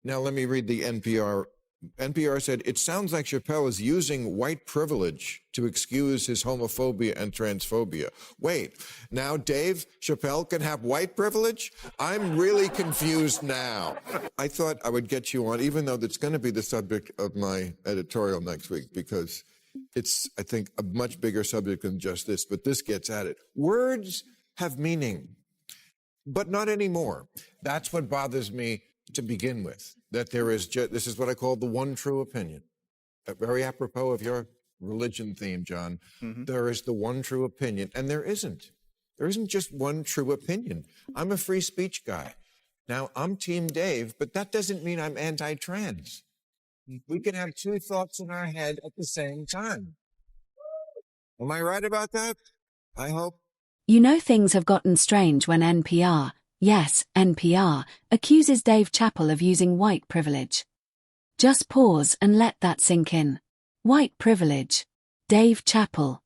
Now, let me read the NPR. NPR said, it sounds like Chappelle is using white privilege to excuse his homophobia and transphobia. Wait, now Dave Chappelle can have white privilege? I'm really confused now. I thought I would get you on, even though that's going to be the subject of my editorial next week, because it's, I think, a much bigger subject than just this, but this gets at it. Words have meaning, but not anymore. That's what bothers me to begin with, that there is this is what I call the one true opinion. Very apropos of your religion theme, John. Mm-hmm. There is the one true opinion, and there isn't. There isn't just one true opinion. I'm a free speech guy. Now, I'm Team Dave, but that doesn't mean I'm anti-trans. We can have two thoughts in our head at the same time. Am I right about that? I hope. You know, things have gotten strange when NPR, yes, NPR, accuses Dave Chappelle of using white privilege. Just pause and let that sink in. White privilege. Dave Chappelle.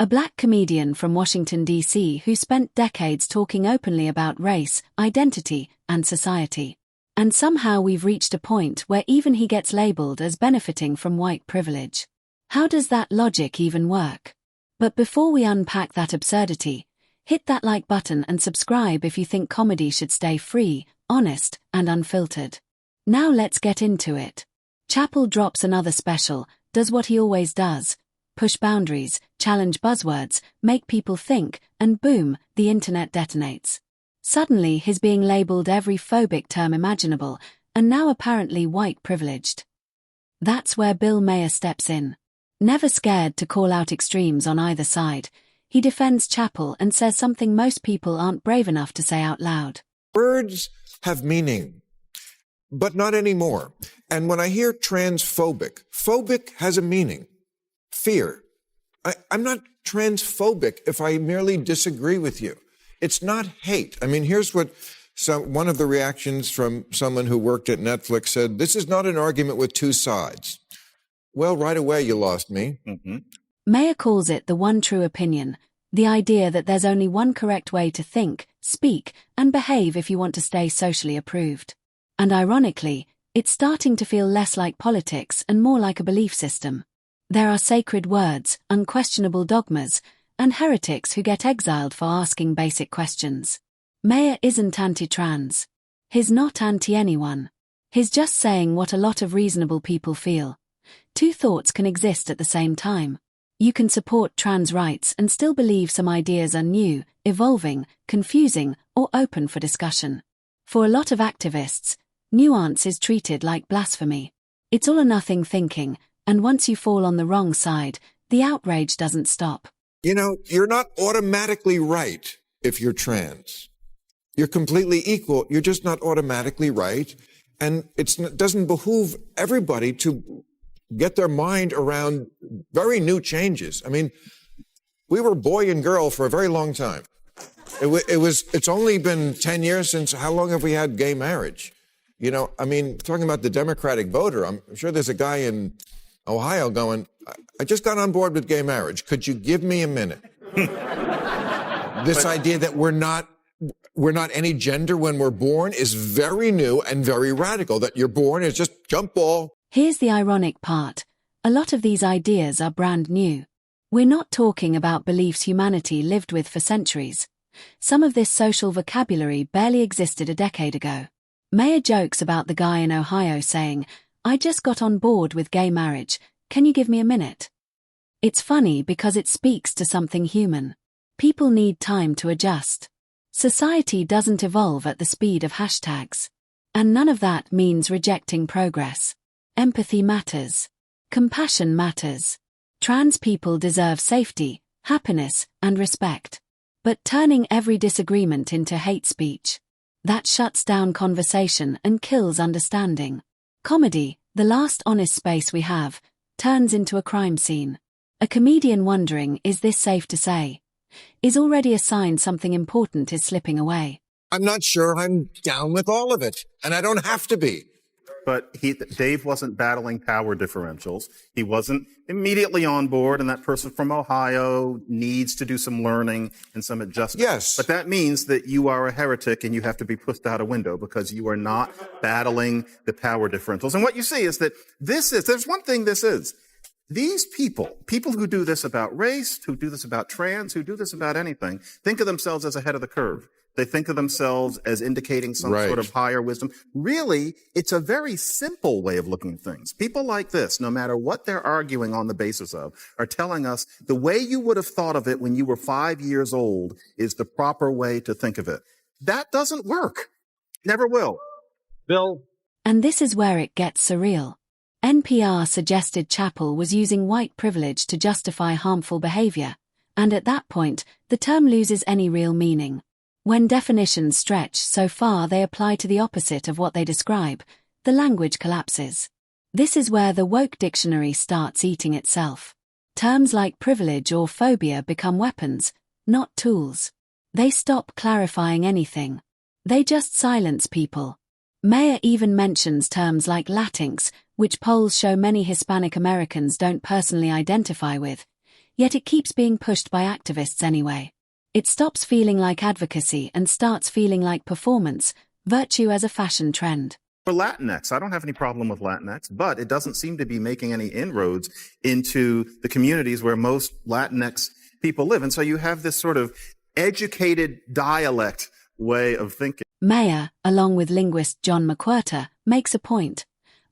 A black comedian from Washington, D.C. who spent decades talking openly about race, identity, and society. And somehow we've reached a point where even he gets labeled as benefiting from white privilege. How does that logic even work? But before we unpack that absurdity, hit that like button and subscribe if you think comedy should stay free, honest, and unfiltered. Now let's get into it. Chappelle drops another special, does what he always does. Push boundaries, challenge buzzwords, make people think, and boom, the internet detonates. Suddenly he's being labeled every phobic term imaginable, and now apparently white privileged. That's where Bill Maher steps in. Never scared to call out extremes on either side, he defends Chappelle and says something most people aren't brave enough to say out loud. Words have meaning, but not anymore. And when I hear transphobic, phobic has a meaning. Fear. I'm not transphobic if I merely disagree with you. It's not hate. I mean, here's what one of the reactions from someone who worked at Netflix said, this is not an argument with two sides. Well, right away you lost me. Mm-hmm. Maher calls it the one true opinion, the idea that there's only one correct way to think, speak, and behave if you want to stay socially approved. And ironically, it's starting to feel less like politics and more like a belief system. There are sacred words, unquestionable dogmas, and heretics who get exiled for asking basic questions. Maher isn't anti-trans. He's not anti-anyone. He's just saying what a lot of reasonable people feel. Two thoughts can exist at the same time. You can support trans rights and still believe some ideas are new, evolving, confusing, or open for discussion. For a lot of activists, nuance is treated like blasphemy. It's all or nothing thinking, and once you fall on the wrong side, the outrage doesn't stop. You know, you're not automatically right if you're trans. You're completely equal. You're just not automatically right. And it doesn't behoove everybody to get their mind around very new changes. I mean, we were boy and girl for a very long time. It's only been 10 years since, how long have we had gay marriage? You know, I mean, talking about the Democratic voter, I'm sure there's a guy in Ohio going, I just got on board with gay marriage. Could you give me a minute? This idea that we're not any gender when we're born is very new and very radical, that you're born is just jump ball. Here's the ironic part. A lot of these ideas are brand new. We're not talking about beliefs humanity lived with for centuries. Some of this social vocabulary barely existed a decade ago. Maher jokes about the guy in Ohio saying, I just got on board with gay marriage, can you give me a minute? It's funny because it speaks to something human. People need time to adjust. Society doesn't evolve at the speed of hashtags. And none of that means rejecting progress. Empathy matters. Compassion matters. Trans people deserve safety, happiness, and respect. But turning every disagreement into hate speech, that shuts down conversation and kills understanding. Comedy, the last honest space we have, turns into a crime scene. A comedian wondering, is this safe to say? Is already a sign something important is slipping away. I'm not sure I'm down with all of it, and I don't have to be. but Dave wasn't battling power differentials. He wasn't immediately on board, and that person from Ohio needs to do some learning and some adjustment. Yes. But that means that you are a heretic and you have to be pushed out a window because you are not battling the power differentials. And what you see is that there's one thing this is. These people who do this about race, who do this about trans, who do this about anything, think of themselves as ahead of the curve. They think of themselves as indicating some sort of higher wisdom. Really, it's a very simple way of looking at things. People like this, no matter what they're arguing on the basis of, are telling us the way you would have thought of it when you were 5 years old is the proper way to think of it. That doesn't work. Never will. Bill. And this is where it gets surreal. NPR suggested Chappelle was using white privilege to justify harmful behavior, and at that point, the term loses any real meaning. When definitions stretch so far they apply to the opposite of what they describe, the language collapses. This is where the woke dictionary starts eating itself. Terms like privilege or phobia become weapons, not tools. They stop clarifying anything. They just silence people. Maher even mentions terms like Latinx, which polls show many Hispanic Americans don't personally identify with, yet it keeps being pushed by activists anyway. It stops feeling like advocacy and starts feeling like performance, virtue as a fashion trend. For Latinx, I don't have any problem with Latinx, but it doesn't seem to be making any inroads into the communities where most Latinx people live. And so you have this sort of educated dialect way of thinking. Maher, along with linguist John McWhirter, makes a point.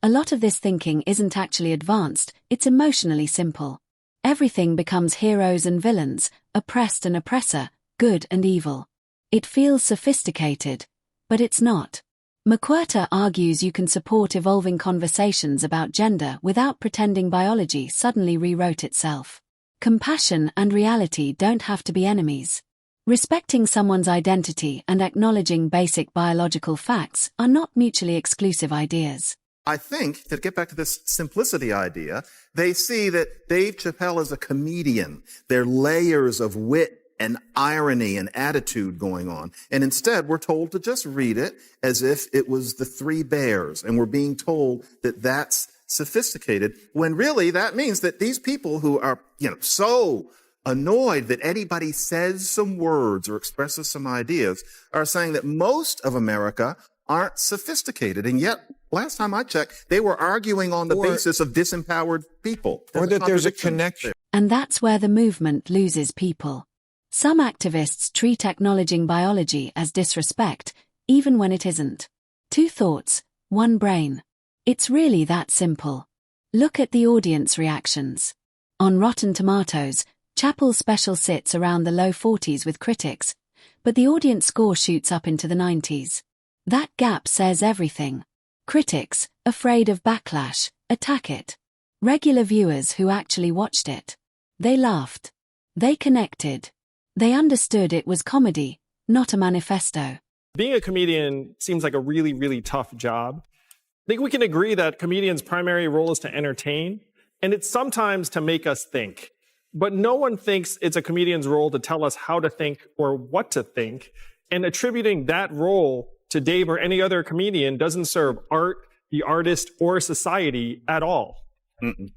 A lot of this thinking isn't actually advanced, it's emotionally simple. Everything becomes heroes and villains, oppressed and oppressor, good and evil. It feels sophisticated, but it's not. McWhirter argues you can support evolving conversations about gender without pretending biology suddenly rewrote itself. Compassion and reality don't have to be enemies. Respecting someone's identity and acknowledging basic biological facts are not mutually exclusive ideas. I think, to get back to this simplicity idea, they see that Dave Chappelle is a comedian. There are layers of wit and irony and attitude going on. And instead, we're told to just read it as if it was the Three Bears. And we're being told that that's sophisticated, when really that means that these people who are, so annoyed that anybody says some words or expresses some ideas are saying that most of America aren't sophisticated. And yet, last time I checked, they were arguing on the basis of disempowered people. Or that there's a connection. And that's where the movement loses people. Some activists treat acknowledging biology as disrespect, even when it isn't. 2 thoughts, 1 brain. It's really that simple. Look at the audience reactions. On Rotten Tomatoes, Chappelle's special sits around the low 40s with critics, but the audience score shoots up into the 90s. That gap says everything. Critics, afraid of backlash, attack it. Regular viewers who actually watched it. They laughed. They connected. They understood it was comedy, not a manifesto. Being a comedian seems like a really, really tough job. I think we can agree that comedians' primary role is to entertain, and it's sometimes to make us think. But no one thinks it's a comedian's role to tell us how to think or what to think, and attributing that role to Dave or any other comedian doesn't serve art, the artist, or society at all. Mm-mm.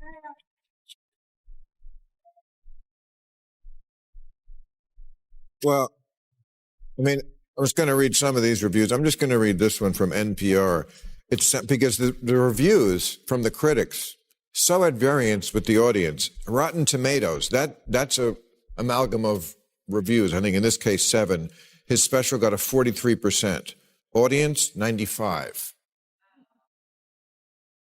Well, I was going to read some of these reviews. I'm just going to read this one from NPR. It's because the reviews from the critics so at variance with the audience. Rotten Tomatoes, that's a amalgam of reviews. I think in this case 7. His special got a 43%. Audience 95.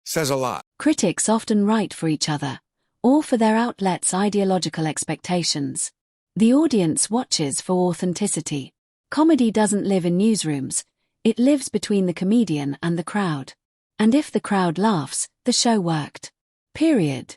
Says a lot. Critics often write for each other, or for their outlet's ideological expectations. The audience watches for authenticity. Comedy doesn't live in newsrooms. It lives between the comedian and the crowd. And if the crowd laughs, the show worked. Period.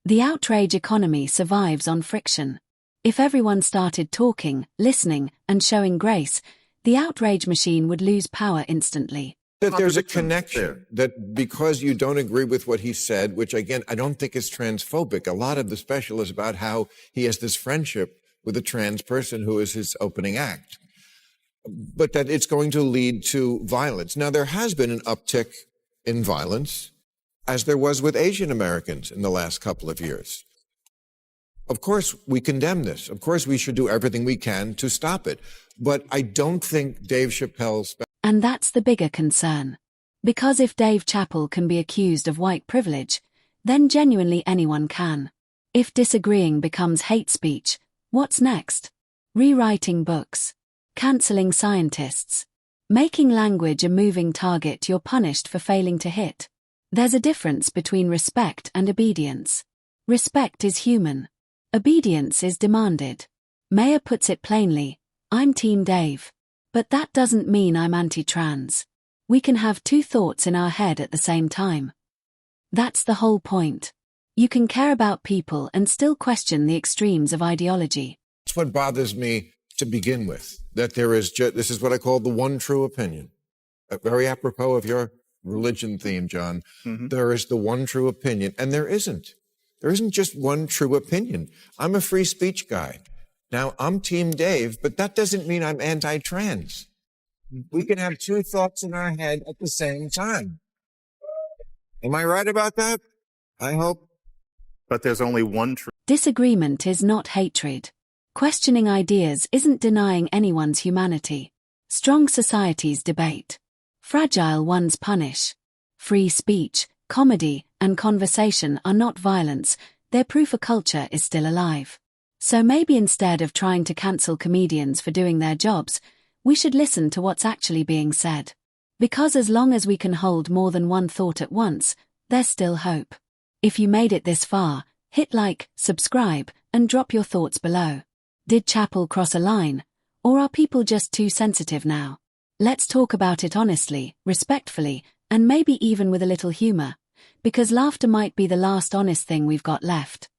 The outrage economy survives on friction. If everyone started talking, listening, and showing grace, the outrage machine would lose power instantly. That there's a connection, that because you don't agree with what he said, which again, I don't think is transphobic. A lot of the special is about how he has this friendship with a trans person who is his opening act. But that it's going to lead to violence. Now, there has been an uptick in violence as there was with Asian Americans in the last couple of years. Of course, we condemn this. Of course, we should do everything we can to stop it. But I don't think Dave Chappelle's... And that's the bigger concern. Because if Dave Chappelle can be accused of white privilege, then genuinely anyone can. If disagreeing becomes hate speech, what's next? Rewriting books. Canceling scientists. Making language a moving target you're punished for failing to hit. There's a difference between respect and obedience. Respect is human. Obedience is demanded. Maher puts it plainly, I'm Team Dave. But that doesn't mean I'm anti-trans. We can have two thoughts in our head at the same time. That's the whole point. You can care about people and still question the extremes of ideology. That's what bothers me to begin with, that there is this is what I call the one true opinion. Very apropos of your religion theme, John. Mm-hmm. There is the one true opinion, and there isn't. There isn't just one true opinion. I'm a free speech guy. Now, I'm Team Dave, but that doesn't mean I'm anti-trans. We can have two thoughts in our head at the same time. Am I right about that? I hope. But there's only one true. Disagreement is not hatred. Questioning ideas isn't denying anyone's humanity. Strong societies debate. Fragile ones punish. Free speech, comedy, and conversation are not violence, they're proof a culture is still alive. So maybe instead of trying to cancel comedians for doing their jobs, we should listen to what's actually being said. Because as long as we can hold more than one thought at once, there's still hope. If you made it this far, hit like, subscribe, and drop your thoughts below. Did Chappelle cross a line? Or are people just too sensitive now? Let's talk about it honestly, respectfully, and maybe even with a little humor. Because laughter might be the last honest thing we've got left.